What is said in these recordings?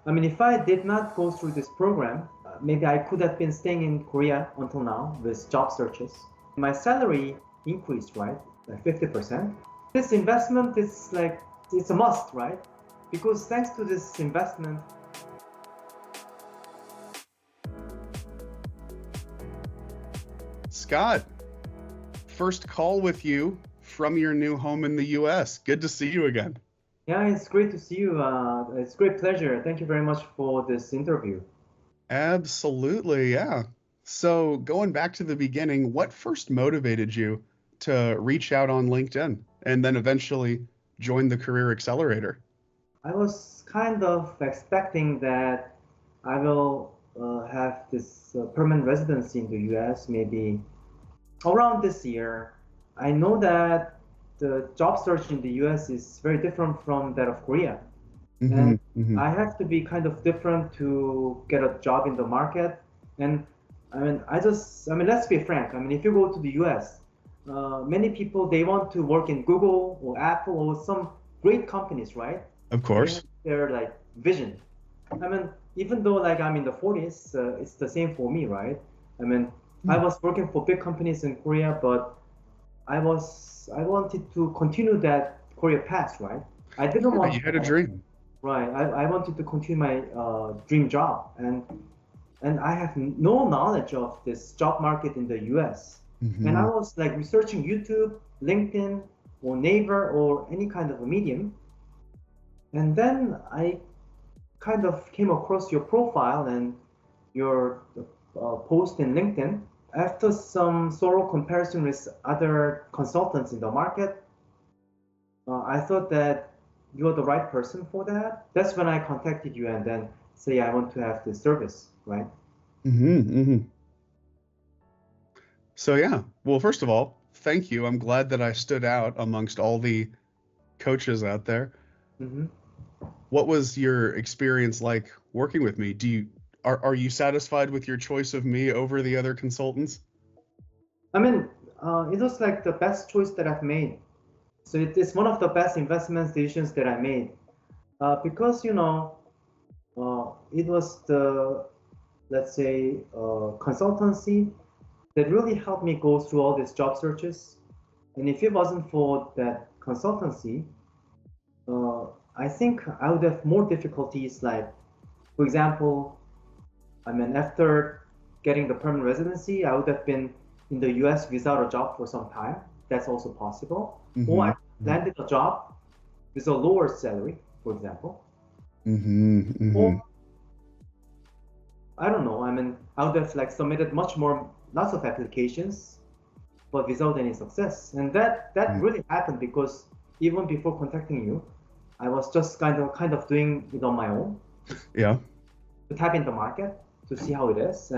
I mean, if I did not go through this program, maybe I could have been staying in Korea until now with job searches. My salary increased, right? Like 50%. This investment is like, it's a must, right? Because thanks to this investment, Scott, first call with you from your new home in the US. Good to see you again. yeah, it's great to see you. It's a great pleasure. Thank you very much for this interview. Absolutely, yeah. So, going back to the beginning, what first motivated you to reach out on LinkedIn and then eventually join the Career Accelerator? I was kind of expecting that I will have this permanent residency in the US maybe around this year. I know that the job search in the US is very different from that of Korea. And Hmm. Hmm. I have to be kind of different to get a job in the market. And I mean, let's be frank. I mean, if you go to the US, many people, they want to work in Google or Apple or some great companies, right? Of They have course. their like vision. I mean, even though like I'm in the 40s, it's the same for me, right? I mean, I Hmm. was working for big companies in Korea, but I wanted to continue that career path, right? I didn't Yeah, you want had a dream. right. I wanted to continue my dream job, and I have no knowledge of this job market in the U.S. And I Hmm. was like researching YouTube, LinkedIn, or Naver, or any kind of a medium, and then I kind of came across your profile and your post in LinkedIn. After some thorough comparison with other consultants in the market, I thought that you're the right person for that. That's when I contacted you and then say I want to have this service, right? Hmm. Hmm. So, yeah, well, first of all, thank you. I'm glad that I stood out amongst all the coaches out there. Hmm. What was your experience like working with me? Are you satisfied with your choice of me over the other consultants? I mean, it was like the best choice that I've made. So it is one of the best investment decisions that I made because it was the, let's say, consultancy that really helped me go through all these job searches. And if it wasn't for that consultancy, uh, I think I would have more difficulties. Like, for example, I mean, after getting the permanent residency, I would have been in the US without a job for some time. That's also possible. Or I Hmm. landed a job with a lower salary, for example. Hmm. Or Hmm. I don't know. I mean, I would have like submitted much more, lots of applications, but without any success. And that really happened because even before contacting you, I was just kind of doing it on my own, just Yeah. to tap in the market to see how it is.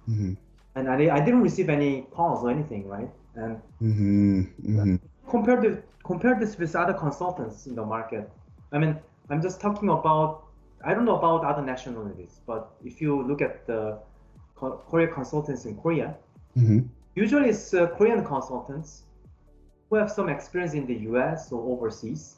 Hmm. And I didn't receive any calls or anything, right? And Hmm. Hmm. compare this with other consultants in the market. I mean, I'm just talking about, I don't know about other nationalities, but if you look at the Korea consultants in Korea, Hmm. usually it's Korean consultants who have some experience in the US or overseas,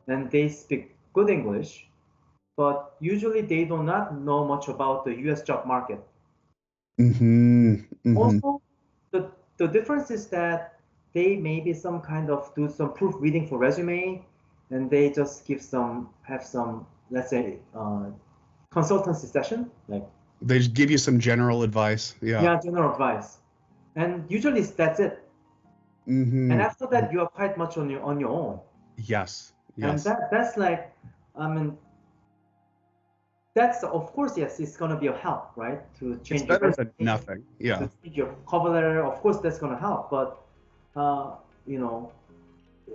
and they speak good English, but usually they do not know much about the US job market. Hmm. Hmm. Also, the difference is that they maybe some kind of do some proofreading for resume, and they just have some, let's say, consultancy session, like, They just give you some general advice. Yeah. yeah, general advice, and usually that's it. And Hmm. after that, you are quite much on your own, Yes. and Yes. that's like, I mean, that's of course, yes, it's gonna be a help, right, to It's change your better than resume, nothing. to Yeah. change your cover letter. Of course, that's gonna help, but you know,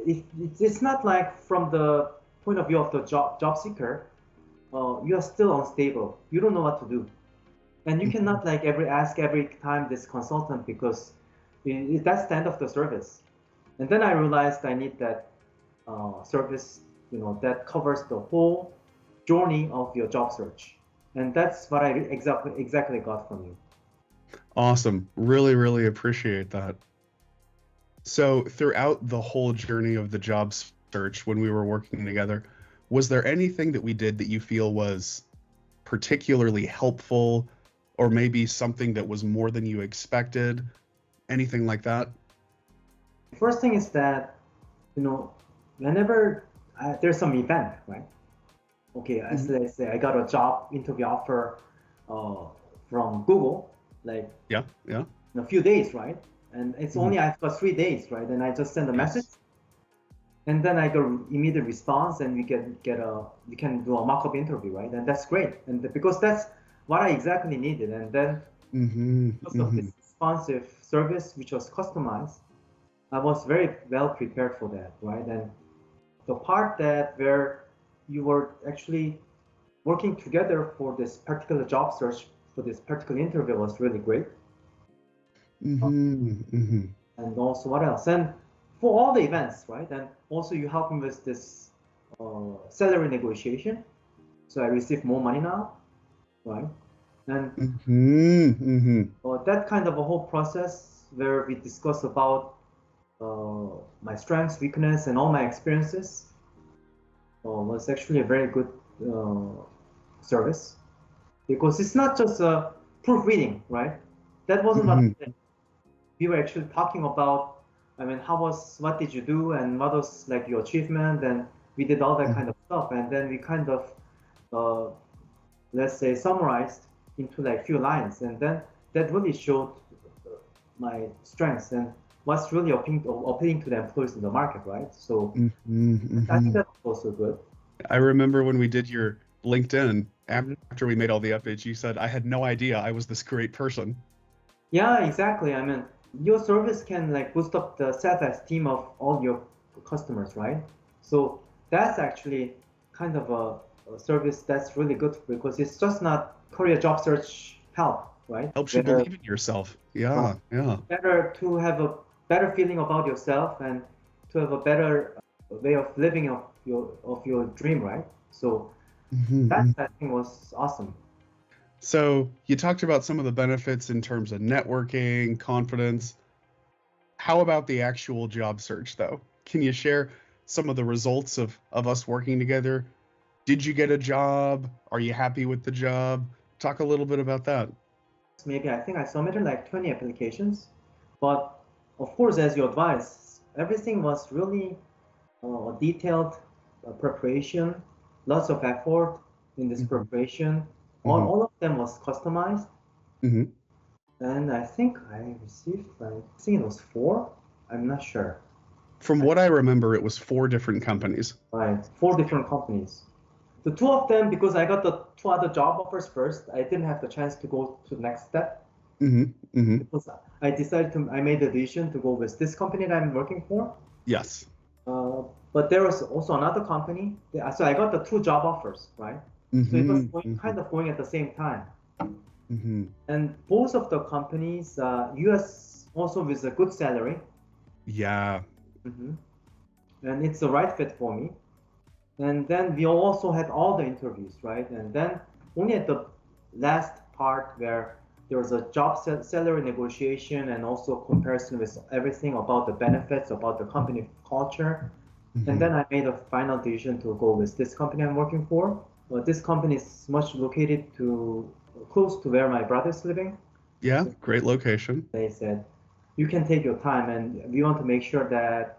it's not like from the point of view of the job seeker, you are still unstable. You don't know what to do, and you Mhm. cannot like every time this consultant because that's the end of the service. And then I realized I need that service, that covers the whole journey of your job search, and that's what I exactly got from you. Awesome. Really, really appreciate that. So, throughout the whole journey of the job search when we were working together, was there anything that we did that you feel was particularly helpful, or maybe something that was more than you expected? Anything like that? First thing is that, whenever there's some event, right? Okay, as Mhm. let's say I got a job interview offer uh, from Google, like Yeah, yeah. in a few days, right? And it's Mhm. only I've got 3 days, right? And I just send a message, Yes. and then I get immediate response, and we can do a mock-up interview, right? And that's great, and because that's what I exactly needed. And then Hmm. because of Hmm. this responsive service, which was customized, I was very well prepared for that, right? And the part that where you were actually working together for this particular job search for this particular interview was really great. Hmm. Hmm. And also what else? And for all the events, right? And also you help me with this salary negotiation. So I receive more money now, right? And Hmm. Hmm. that kind of a whole process where we discuss about my strengths, weakness, and all my experiences was actually a very good uh, service because it's not just a proofreading, right? That wasn't what Hmm. we were actually talking about. I mean, what did you do, and what was like your achievement, and we did all that kind of stuff, and then we kind of, uh, let's say, summarized into like few lines, and then that really showed my strengths and what's really appealing to the employees in the market, right? So Hmm. I think Hmm. that's also good. I remember when we did your LinkedIn Mhm. after we made all the updates, you said, I had no idea I was this great person. Yeah, exactly. I mean, your service can like boost up the self-esteem of all your customers, right? So that's actually kind of a service that's really good because it's just not career job search help, right? Helps you Where believe in yourself. Yeah, yeah. better to have a better feeling about yourself and to have a better way of living of your dream, right? So that Hmm. I think was awesome. So you talked about some of the benefits in terms of networking, confidence. How about the actual job search, though? Can you share some of the results of us working together? Did you get a job? Are you happy with the job? Talk a little bit about that. Maybe I think I submitted like 20 applications, but of course, as you advised, everything was really detailed preparation, lots of effort in this Hmm. preparation. Hmm. All of them was customized, Hmm. and I think I received like I think it was four. I'm not sure. From I, what I remember, it was 4 different companies. right, four different companies. The two of them, because I got the two other job offers first, I didn't have the chance to go to the next step. Hmm. Hmm. Because I made the decision to go with this company that I'm working for. Yes. Uh, but there was also another company. So I got the two job offers, right? So it was Hmm. kind Hmm. of going at the same time. Hmm. And both of the companies, US also with a good salary, Yeah. hmm and it's the right fit for me. And then we also had all the interviews, right? And then only at the last part where there was a job salary negotiation and also comparison with everything about the benefits, about the company culture. And Hmm. then I made a final decision to go with this company I'm working for. But this company is much located to close to where my brother's living. Yeah. So Great location. they said, you can take your time and we want to make sure that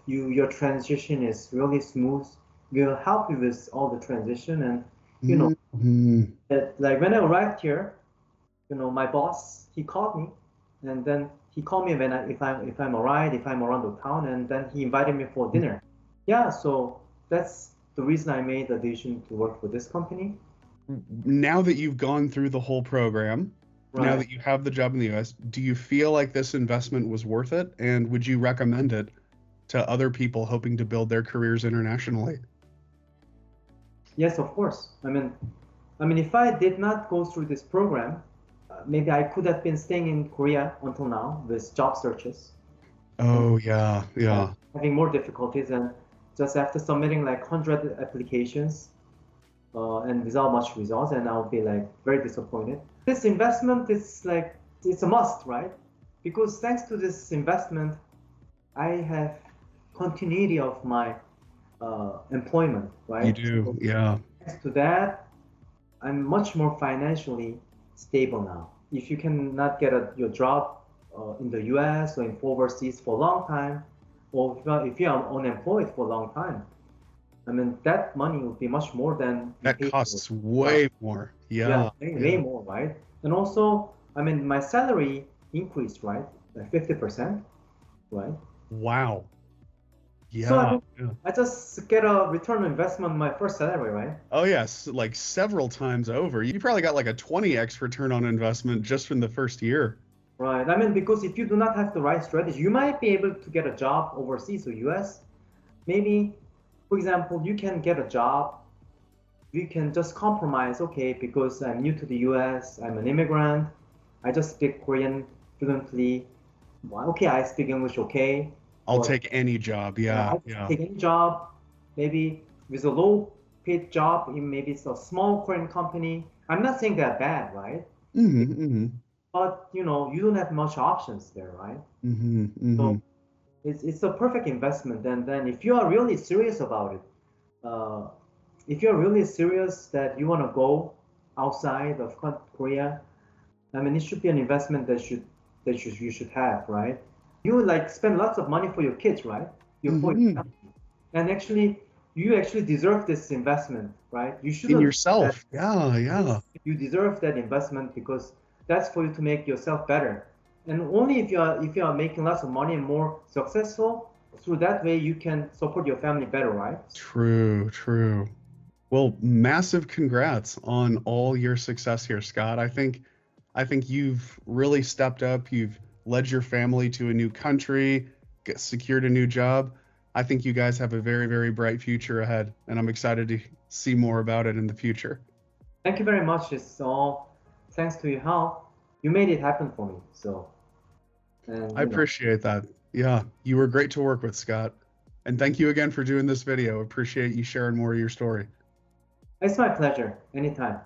your transition is really smooth. We'll help you with all the transition and you know Hmm. that like when I arrived here, my boss he called me and then he called me when if I'm alright, if I'm around the town and then he invited me for dinner. Yeah, so that's the reason I made the decision to work for this company. Now that you've gone through the whole program, now Right. that you have the job in the US, do you feel like this investment was worth it? And would you recommend it to other people hoping to build their careers internationally? Yes, of course. I mean, if I did not go through this program, maybe I could have been staying in Korea until now with job searches and Oh, yeah, yeah. having more difficulties. And just after submitting like 100 applications and without much results, and I'll be like very disappointed. This investment is like it's a must, right? Because thanks to this investment, I have continuity of my employment, You right? do, So yeah. thanks to that, I'm much more financially stable now. If you cannot get your job in the US or in overseas for a long time, or if you are unemployed for a long time, I mean, that money would be much more than you That pay for costs job. way more. Yeah, Yeah, way yeah. more, right? And also, I mean, my salary increased, right? Like 50%, right? Wow. So I Yeah, mean, yeah. I just get a return on investment on my first salary, right? Oh yes, like several times over. You probably got like a 20x return on investment just from the first year. Right. I mean, because if you do not have the right strategy, you might be able to get a job overseas or US. Maybe, for example, you can get a job. You can just compromise, okay, because I'm new to the US, I'm an immigrant, I just speak Korean fluently. Well, okay, I speak English okay, I'll but take any job. Yeah, I just yeah. take any job, maybe with a low paid job in maybe it's a small Korean company. I'm not saying they're bad, right? Mm-hmm, mm-hmm, But you don't have much options there, right? mm-hmm, mm-hmm. So it's a perfect investment. And then if you are really serious about it, uh, if you're really serious that you want to go outside of Korea, I mean, it should be an investment you should have, right? You like spend lots of money for your kids, right? For your Mm-hmm. family. And actually, you actually deserve this investment, right? You In shouldn't that yourself. Yeah, yeah. you deserve that investment because that's for you to make yourself better. And only if you are making lots of money and more successful, through that way you can support your family better, right? True, true. Well, massive congrats on all your success here, Scott. I think you've really stepped up. You've led your family to a new country, secured a new job. I think you guys have a very, very bright future ahead, and I'm excited to see more about it in the future. Thank you very much. It's all thanks to your help. You made it happen for me. So, and I appreciate that. Yeah, you were great to work with, Scott. And thank you again for doing this video. Appreciate you sharing more of your story. it's my pleasure. Anytime.